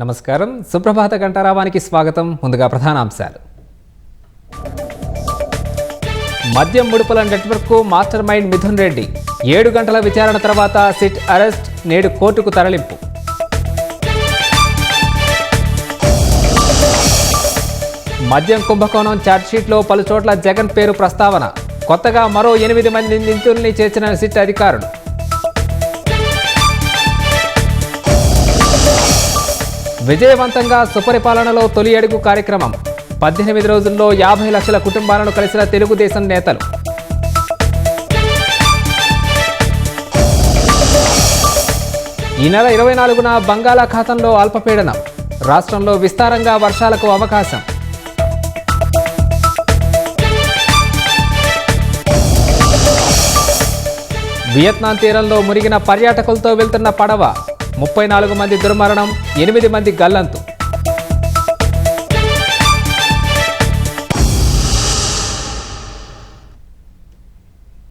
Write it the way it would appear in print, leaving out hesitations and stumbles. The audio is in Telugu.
నమస్కారం. సుప్రభాత గంటారావానికి స్వాగతం. ముందుగా ప్రధానాంశాలు. మద్యం ముడుపుల నెట్వర్క్కు మాస్టర్ మైండ్ మిథున్ రెడ్డి. 7 గంటల విచారణ తర్వాత సిట్ అరెస్ట్, నేడు కోర్టుకు తరలింపు. మద్యం కుంభకోణం ఛార్జ్షీట్లో పలు చోట్ల జగన్ పేరు ప్రస్తావన. కొత్తగా మరో 8 మంది నిందితుల్ని చేర్చిన సిట్ అధికారులు. విజయవంతంగా సుపరిపాలనలో తొలి అడుగు కార్యక్రమం. 18 రోజుల్లో 50 లక్షల కుటుంబాలను కలిసిన తెలుగుదేశం నేతలు. ఈ నెల 24న బంగాళాఖాతంలో అల్పపీడనం. రాష్ట్రంలో విస్తారంగా వర్షాలకు అవకాశం. వియత్నాం తీరంలో మునిగిన పర్యాటకులతో వెళ్తున్న పడవ. 34 మంది దుర్మరణం, 8 మంది గల్లంతు.